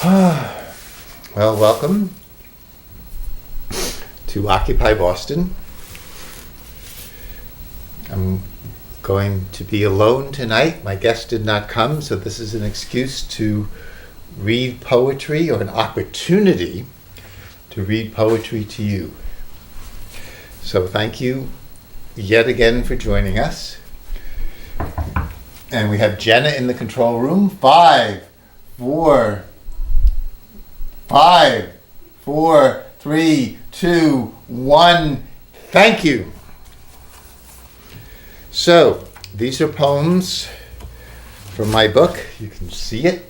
Well, welcome to Occupy Boston. I'm going to be alone tonight. My guest did not come, so this is an excuse to read poetry, or an opportunity to read poetry to you. So thank you yet again for joining us. And we have Jenna in the control room. 5, 4, 3, 2, 1. Thank you. So, these are poems from my book. You can see it.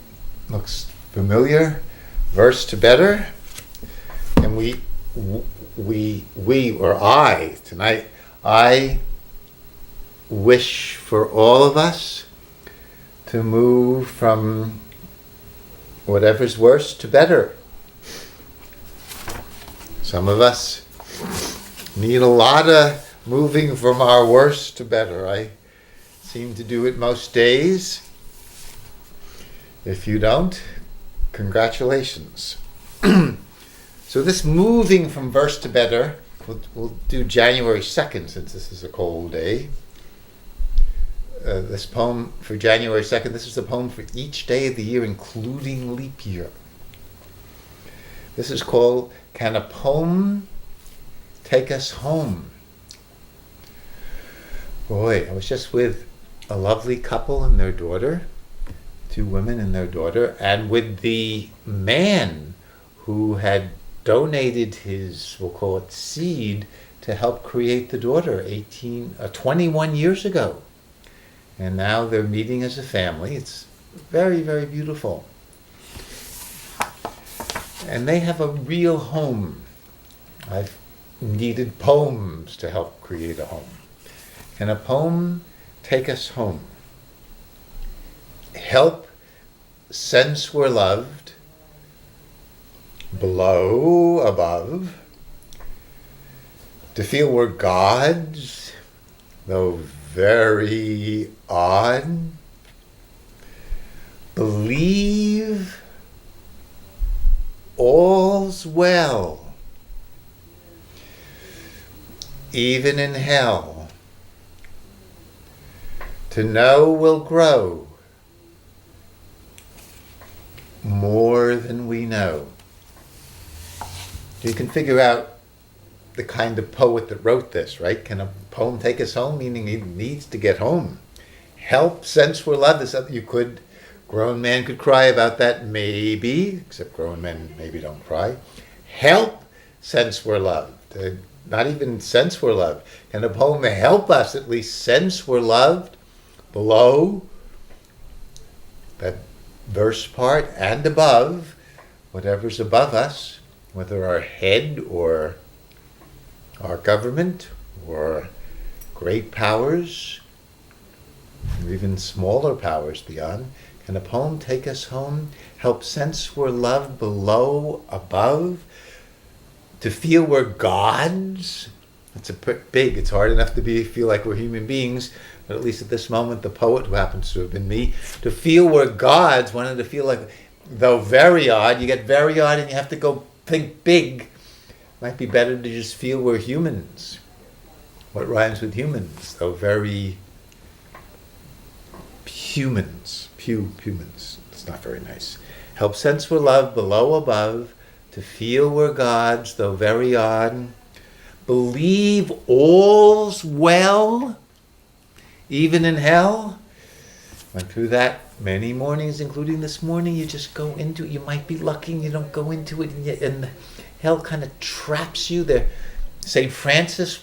Looks familiar. Verse to Better. And tonight, I wish for all of us to move from whatever's worse to better. Some of us need a lot of moving from our worst to better. I seem to do it most days. If you don't, congratulations. So this moving from verse to better, we'll do January 2nd since this is a cold day. This poem for January 2nd, this is a poem for each day of the year, including leap year. This is called, Can a Poem Take Us Home? Boy, I was just with a lovely couple and their daughter, 2 women and their daughter, and with the man who had donated his, we'll call it seed, to help create the daughter 21 years ago. And now they're meeting as a family. It's very, very beautiful. And they have a real home. I've needed poems to help create a home. Can a poem take us home? Help sense we're loved, below, above, to feel we're gods, though very odd, believe all's well, even in hell, to know we'll grow more than we know. You can figure out the kind of poet that wrote this, right? Can a poem take us home? Meaning he needs to get home. Help sense we're loved is something grown man could cry about that, maybe, except grown men maybe don't cry. Help sense we're loved. Not even sense we're loved. Can a poem help us at least sense we're loved below that verse part and above, whatever's above us, whether our head or our government or great powers or even smaller powers beyond? Can a poem take us home? Help sense we're loved below, above, to feel we're gods? It's it's hard enough to feel like we're human beings, but at least at this moment, the poet, who happens to have been me, to feel we're gods, wanted to feel like, though very odd, you get very odd and you have to go think big. Might be better to just feel we're humans. What rhymes with humans? Though very humans. Humans. It's not very nice. Help sense we're loved below, above, to feel we're gods, though very odd. Believe all's well, even in hell. Went through that many mornings, including this morning. You just go into it. You might be lucky and you don't go into it, and hell kind of traps you there. St. Francis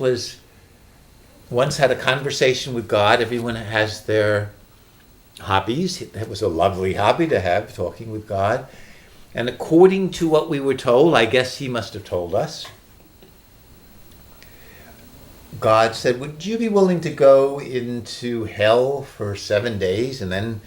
once had a conversation with God. Everyone has their hobbies. It was a lovely hobby to have, talking with God. And according to what we were told, I guess he must have told us, God said, would you be willing to go into hell for 7 days and then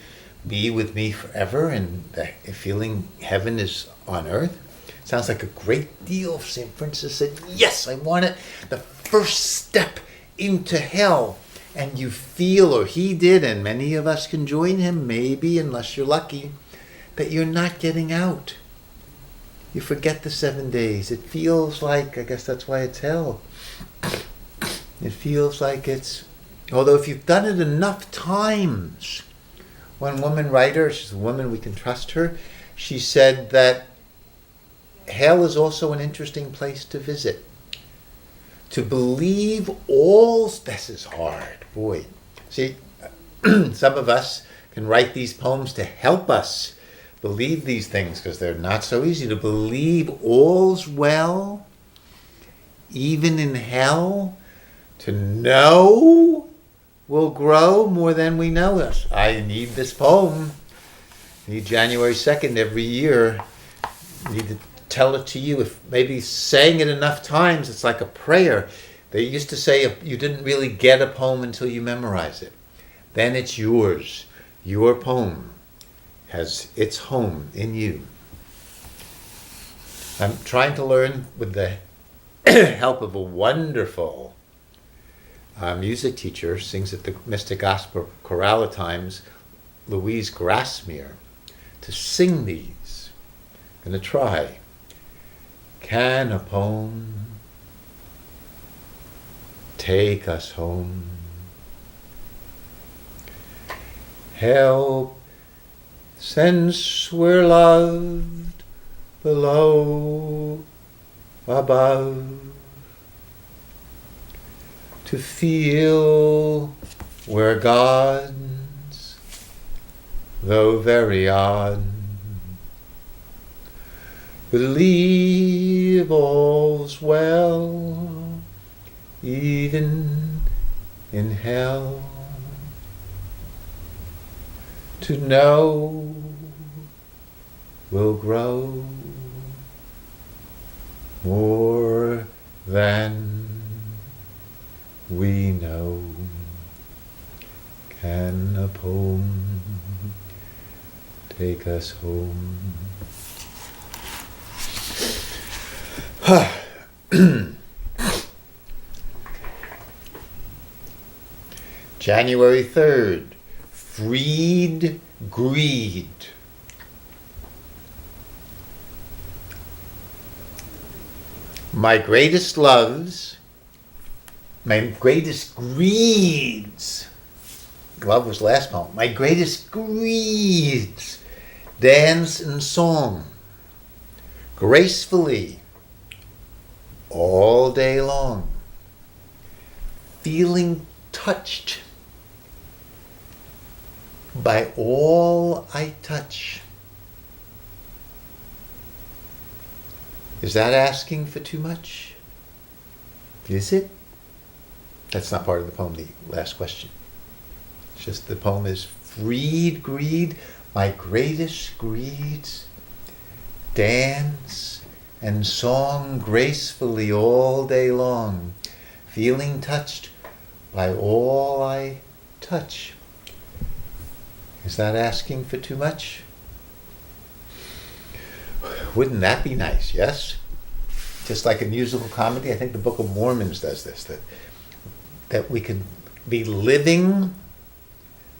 be with me forever, and feeling heaven is on earth? Sounds like a great deal. St. Francis said, yes, I want it. The first step into hell. And you feel, or he did, and many of us can join him, maybe, unless you're lucky, that you're not getting out. You forget the 7 days. It feels like, I guess that's why it's hell. It feels like it's, although if you've done it enough times, one woman writer, she's a woman, we can trust her, she said that hell is also an interesting place to visit. To believe all, this is hard, boy. See, some of us can write these poems to help us believe these things because they're not so easy. To believe all's well, even in hell, to know will grow more than we know us. I need this poem. I need January 2nd every year. I need to tell it to you. If maybe saying it enough times, it's like a prayer. They used to say you didn't really get a poem until you memorize it. Then it's yours. Your poem has its home in you. I'm trying to learn with the help of a wonderful music teacher, sings at the Mystic Gospel Chorale at times, Louise Grassmere, to sing these. I'm going to try. Can a poem take us home? Help, since we're loved below, above, to feel we're God's, though very odd. Believe all's well, even in hell. To know will grow more than we know. Can a poem take us home? January 3rd. Freed greed. My greatest loves, my greatest greeds, love was last poem, my greatest greeds, dance and song, gracefully, all day long, feeling touched by all I touch. Is that asking for too much? Is it? That's not part of the poem, the last question. It's just the poem is freed greed, my greatest greeds, dance and song gracefully all day long, feeling touched by all I touch. Is that asking for too much? Wouldn't that be nice, yes? Just like a musical comedy, I think the Book of Mormons does this, that we could be living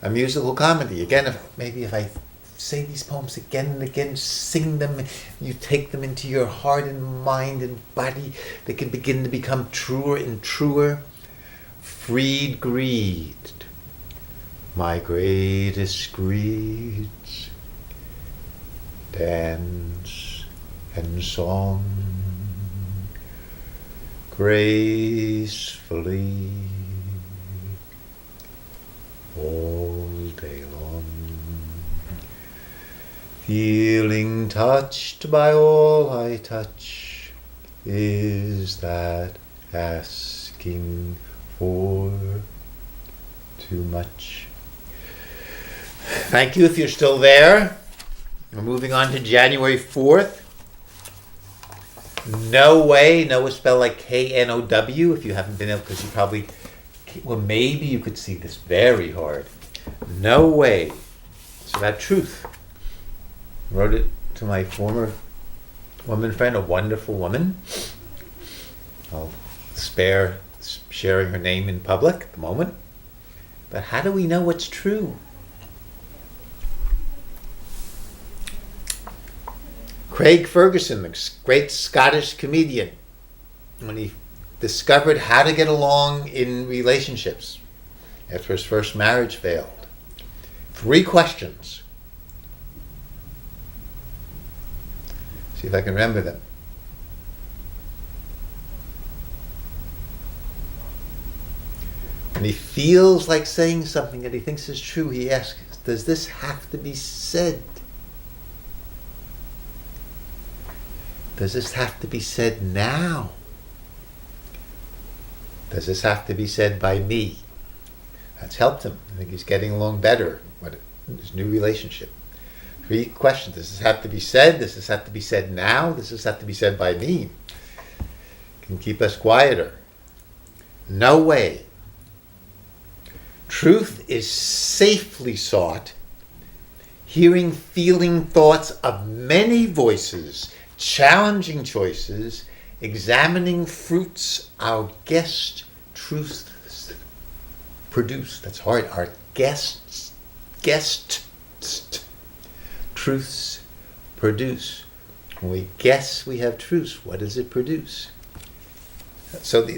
a musical comedy. Again, if I say these poems again and again, sing them, you take them into your heart and mind and body, they can begin to become truer and truer. Freed greed, my greatest greeds, dance and song, gracefully all day long, feeling touched by all I touch. Is that asking for too much? Thank you if you're still there. We're moving on to January 4th. No way, no is spelled like K-N-O-W. If you haven't been able, because you probably, well, maybe you could see this very hard. No way. It's about truth. Wrote it to my former woman friend, a wonderful woman. I'll spare sharing her name in public at the moment. But how do we know what's Craig Ferguson, the great Scottish comedian, when he discovered how to get along in relationships after his first marriage failed. 3 questions. See if I can remember them. When he feels like saying something that he thinks is true, he asks, does this have to be said? Does this have to be said now? Does this have to be said by me? That's helped him. I think he's getting along better with his new relationship. 3 questions. Does this have to be said? Does this have to be said now? Does this have to be said by me? Can keep us quieter. No way. Truth is safely sought, hearing, feeling thoughts of many voices, challenging choices, examining fruits our guest truths produce. That's hard. Our guest truths produce. When we guess we have truths, what does it produce? So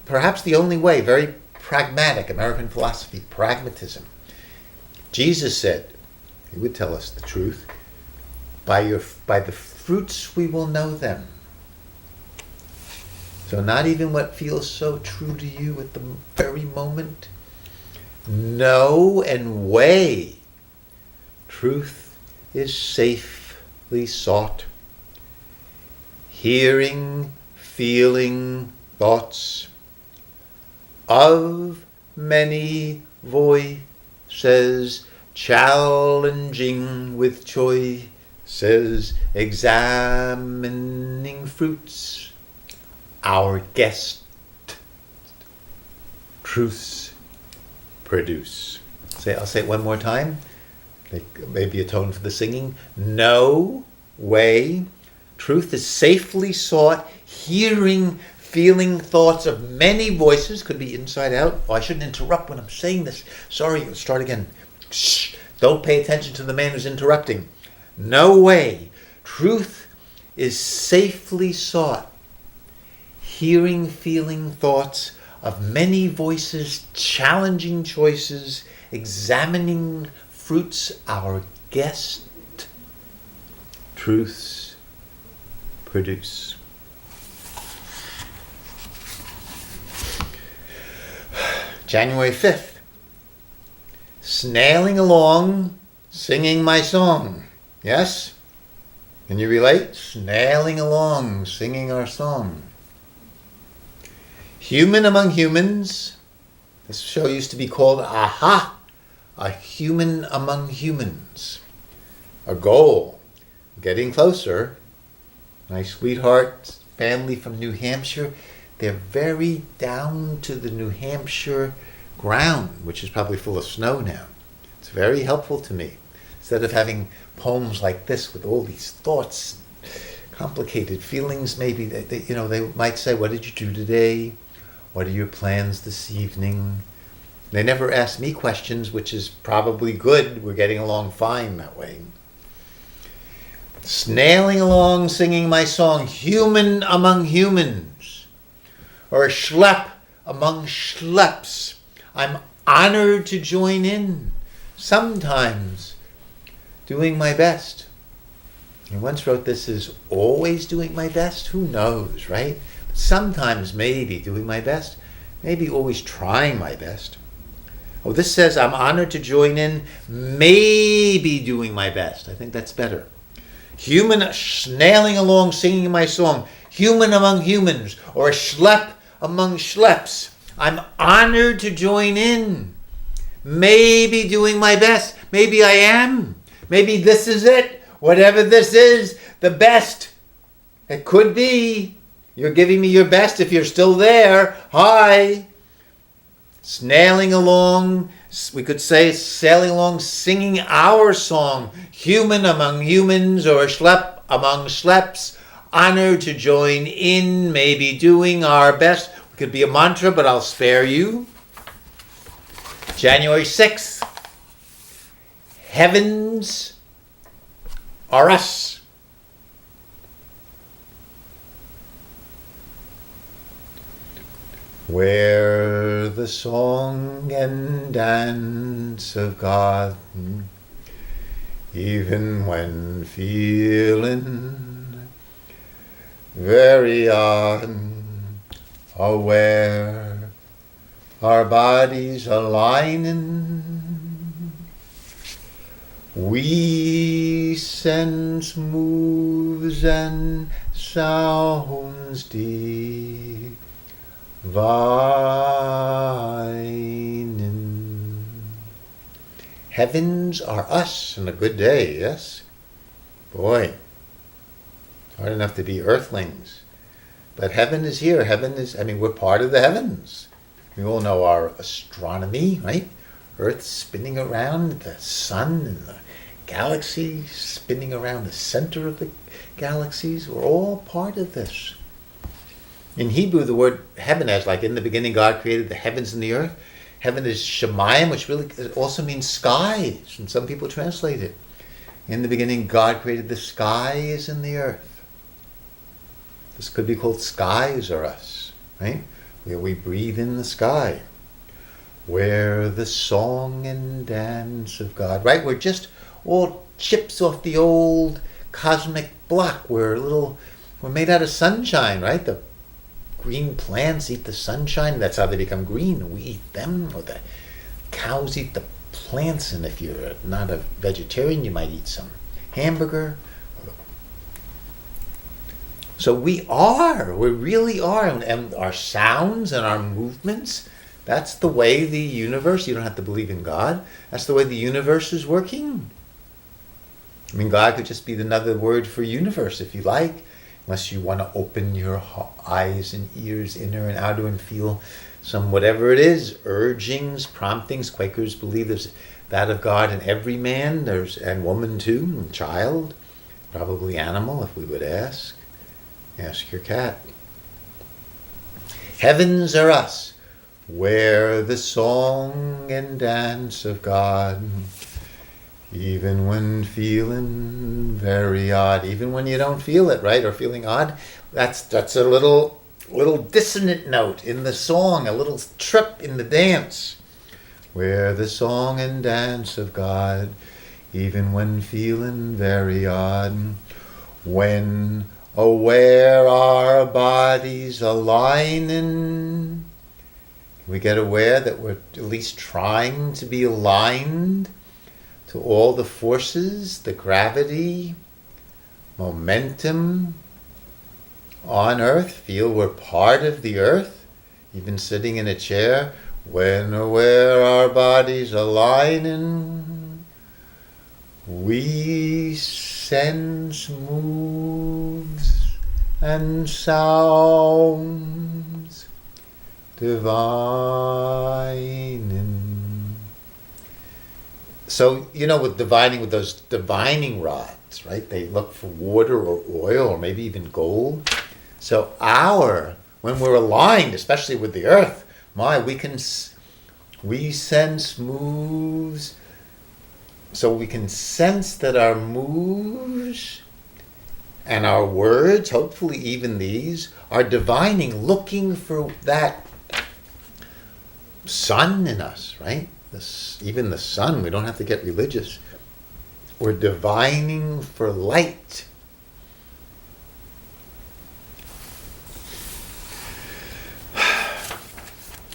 perhaps the only way, very pragmatic, American philosophy, pragmatism. Jesus said, he would tell us the truth, by the fruits we will know them. So not even what feels so true to you at the very moment. Know and weigh. Truth is safely sought. Hearing, feeling, thoughts of many voices, challenging with choices, examining fruits our guest truths produce. I'll say it one more time. Maybe a tone for the singing. No way. Truth is safely sought, hearing, feeling thoughts of many voices. Could be inside out. Oh, I shouldn't interrupt when I'm saying this. Sorry, let's start again. Shh. Don't pay attention to the man who's interrupting. No way. Truth is safely sought, hearing, feeling thoughts of many voices, challenging choices, examining fruits our guest truths produce. January 5th. Snailing along, singing my song. Yes? Can you relate? Snailing along, singing our song. Human among humans. This show used to be called Aha! A Human Among Humans. A goal. Getting closer. My sweetheart family from New Hampshire, they're very down to the New Hampshire ground, which is probably full of snow now. It's very helpful to me. Instead of having poems like this with all these thoughts, complicated feelings, maybe they might say, what did you do today? What are your plans this evening? They never ask me questions, which is probably good. We're getting along fine that way. Snailing along, singing my song, human among humans, or a schlep among schleps. I'm honored to join in, sometimes doing my best. I once wrote this as always doing my best. Who knows, right? But sometimes maybe doing my best, maybe always trying my best. Oh, this says I'm honored to join in, maybe doing my best. I think that's better. Human, snailing along, singing my song, human among humans, or a schlep among schleps. I'm honored to join in. Maybe doing my best. Maybe I am. Maybe this is it. Whatever this is, the best. It could be. You're giving me your best if you're still there. Hi. Snailing along. We could say sailing along, singing our song. Human among humans, or a schlep among schleps. Honored to join in. Maybe doing our best. Could be a mantra, but I'll spare you. January 6th. Heavens are us. where the song and dance of God, even when feeling very odd, aware our bodies aligning, we sense moves and sounds divine. Heavens are us on a good day, yes? Boy, hard enough to be earthlings. But heaven is here. Heaven is, we're part of the heavens. We all know our astronomy, right? Earth spinning around the sun and the galaxy spinning around the center of the galaxies. We're all part of this. In Hebrew, the word heaven is like, in the beginning God created the heavens and the earth. Heaven is Shemayim, which really also means skies, and some people translate it. In the beginning God created the skies and the earth. This could be called skies or us, right? Where we breathe in the sky. Where the song and dance of God, right? We're just all chips off the old cosmic block. We're made out of sunshine, right? The green plants eat the sunshine. That's how they become green. We eat them, or the cows eat the plants. And if you're not a vegetarian, you might eat some hamburger. So we really are. And our sounds and our movements, that's the way the universe, you don't have to believe in God, that's the way the universe is working. God could just be another word for universe if you like, unless you want to open your eyes and ears, inner and outer, and feel some whatever it is, urgings, promptings. Quakers believe there's that of God in every man, and woman too, and child, probably animal if we would ask. Ask your cat. Heavens are us, where the song and dance of God, even when feeling very odd, even when you don't feel it, right, or feeling odd, that's a little dissonant note in the song, a little trip in the dance. Where the song and dance of God, even when feeling very odd, when aware our bodies aligning, we get aware that we're at least trying to be aligned to all the forces, the gravity, momentum on earth. Feel we're part of the earth, even sitting in a chair. When aware our bodies aligning, we sense moves and sounds divining. So, with divining, with those divining rods, right? They look for water or oil or maybe even gold. So when we're aligned, especially with the earth, we sense moves. So we can sense that our moves and our words, hopefully even these, are divining, looking for that sun in us, right? Even the sun, we don't have to get religious. We're divining for light.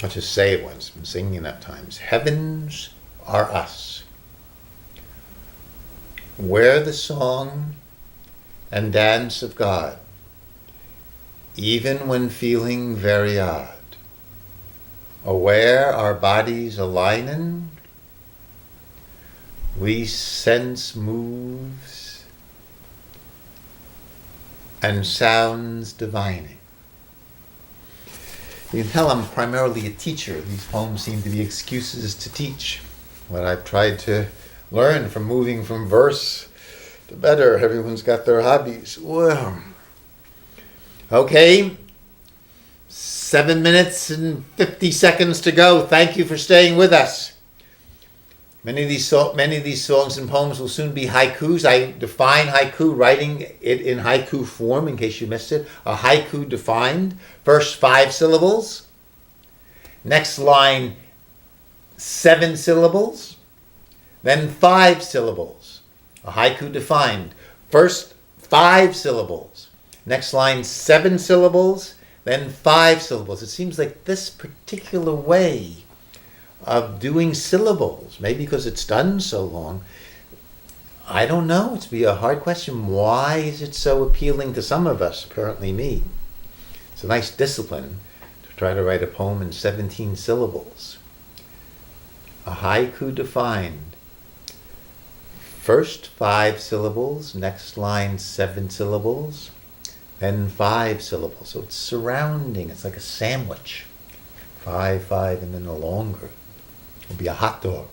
I'll just say it once. I've been singing enough times. Heavens are us, where the song and dance of God, even when feeling very odd, aware our bodies aligning, we sense moves and sounds divining. You can tell I'm primarily a teacher. These poems seem to be excuses to teach what I've tried to learn from moving from verse to better. Everyone's got their hobbies. Well, okay, 7 minutes and 50 seconds to go. Thank you for staying with us. Many of these songs and poems will soon be haikus. I define haiku, writing it in haiku form in case you missed it. A haiku defined, first 5 syllables, Next line, 7 syllables, then 5 syllables. A haiku defined. First 5 syllables. Next line, 7 syllables, then 5 syllables. It seems like this particular way of doing syllables, maybe because it's done so long, I don't know. It's be a hard question. Why is it so appealing to some of us, apparently me? It's a nice discipline to try to write a poem in 17 syllables. A haiku defined. First 5 syllables, next line 7 syllables, then 5 syllables. So it's surrounding, it's like a sandwich. 5, 5, and then a longer. It'll be a hot dog.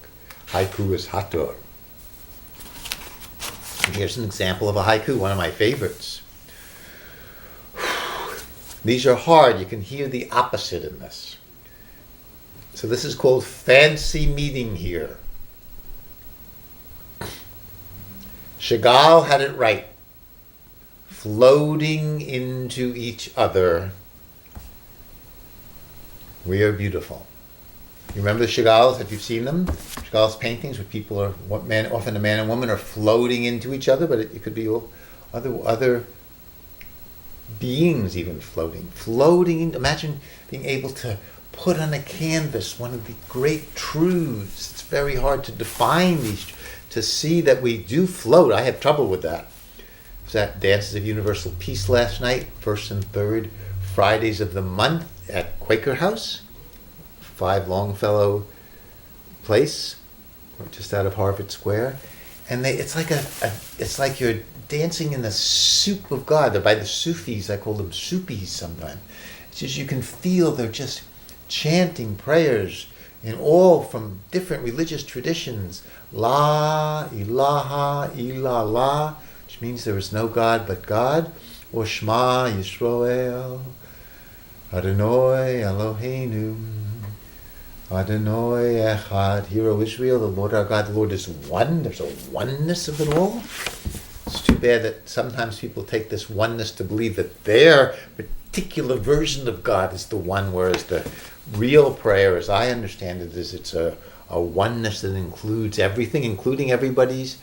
Haiku is hot dog. And here's an example of a haiku, one of my favorites. These are hard. You can hear the opposite in this. So this is called Fancy Meeting Here. Chagall had it right. Floating into each other, we are beautiful. You remember the Chagalls, if you've seen them? Chagall's paintings where people are, often a man and woman are floating into each other, but it could be other beings even floating. Imagine being able to put on a canvas one of the great truths. It's very hard to define these, to see that we do float. I have trouble with that. I was at Dances of Universal Peace last night, first and third Fridays of the month at Quaker House, 5 Longfellow Place, just out of Harvard Square, and it's like you're dancing in the soup of God. They're by the Sufis. I call them Supis sometimes. It's just you can feel they're just chanting prayers in all from different religious traditions. La ilaha illallah, which means there is no God but God, or Shema Yisrael, Adonai Eloheinu, Adonai Echad. Hear, O Israel, the Lord our God, the Lord is one. There's a oneness of it all. It's too bad that sometimes people take this oneness to believe that their particular version of God is the one, whereas the real prayer, as I understand it, is it's a oneness that includes everything, including everybody's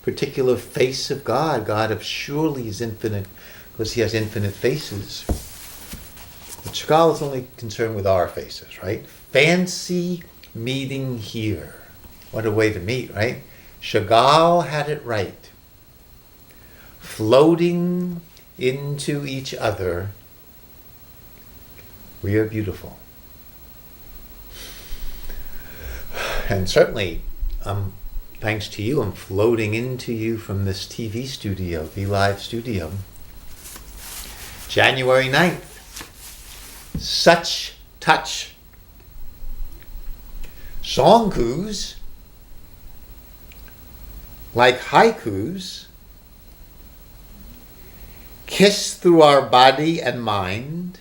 particular face of God. God of surely is infinite because he has infinite faces. But Chagall is only concerned with our faces, right? Fancy meeting here. What a way to meet, right? Chagall had it right. Floating into each other, we are beautiful. And certainly, thanks to you, I'm floating into you from this TV studio, V-Live studio. January 9th. Such touch. Songkus, like haikus, kiss through our body and mind.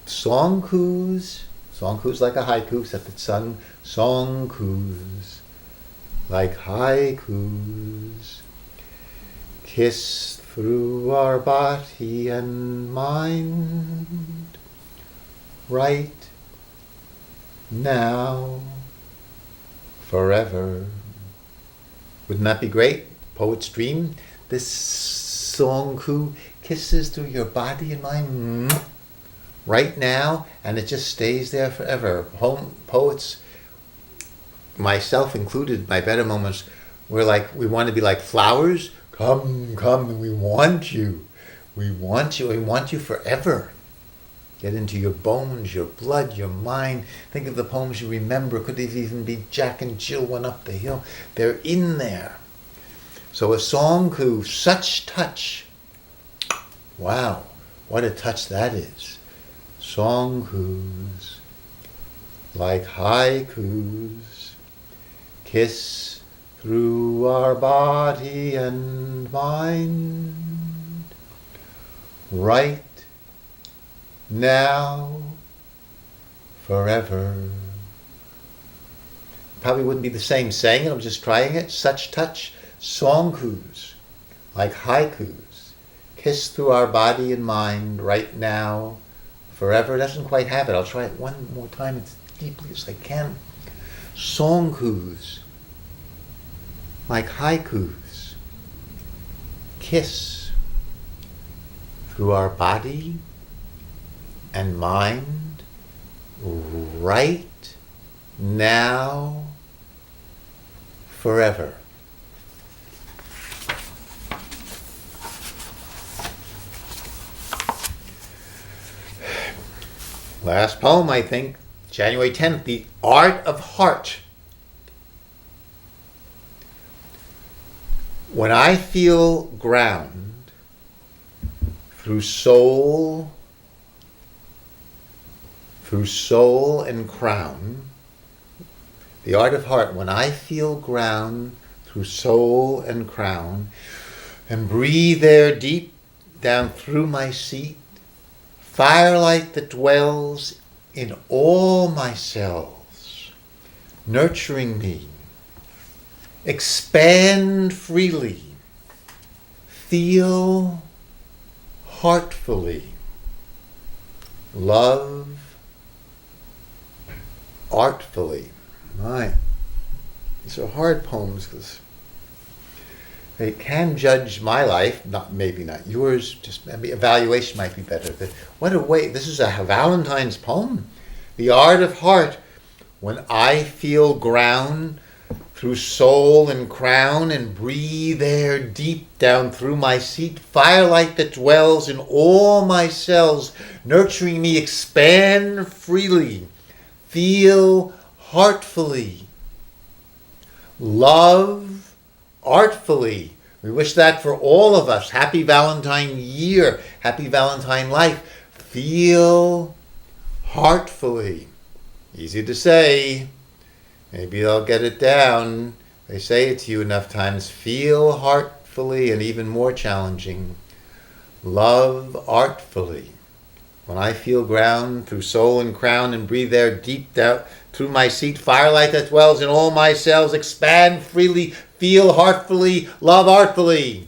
Songkus like a haiku, except it's sung. Songkus like haikus, kiss through our body and mind. Right now, forever. Wouldn't that be great? Poet's dream. This songku kisses through your body and mind right now, and it just stays there forever. Poets, myself included, my better moments, we want to be like flowers. Come, we want you. We want you forever. Get into your bones, your blood, your mind. Think of the poems you remember. Could it even be Jack and Jill went up the hill? They're in there. So a songku, such touch. Wow, what a touch that is. Songkus, like haikus, kiss through our body and mind. Right now, forever. Probably wouldn't be the same saying it, I'm just trying it. Such touch, songkus, like haikus, kiss through our body and mind right now, forever doesn't quite have it. I'll try it one more time as deeply as I can. Songkus, like haikus, kiss through our body and mind right now, forever. Last poem, I think, January 10th, The Art of Heart. When I feel ground through soul and crown, the art of heart, when I feel ground through soul and crown, and breathe there deep down through my seat, firelight that dwells in all my cells, nurturing me, expand freely, feel heartfully, love artfully. Right. These are hard poems because they can judge my life, maybe not yours, just maybe evaluation might be better. But what a way, this is a Valentine's poem. The art of heart, when I feel ground through soul and crown and breathe air deep down through my seat, firelight that dwells in all my cells, nurturing me, expand freely, feel heartfully, love artfully. We wish that for all of us. Happy Valentine year. Happy Valentine life. Feel heartfully. Easy to say. Maybe I'll get it down. They say it to you enough times. Feel heartfully, and even more challenging, love artfully. When I feel ground through soul and crown and breathe there deep down through my seat, firelight that dwells in all my cells, expand freely, feel heartfully, love artfully.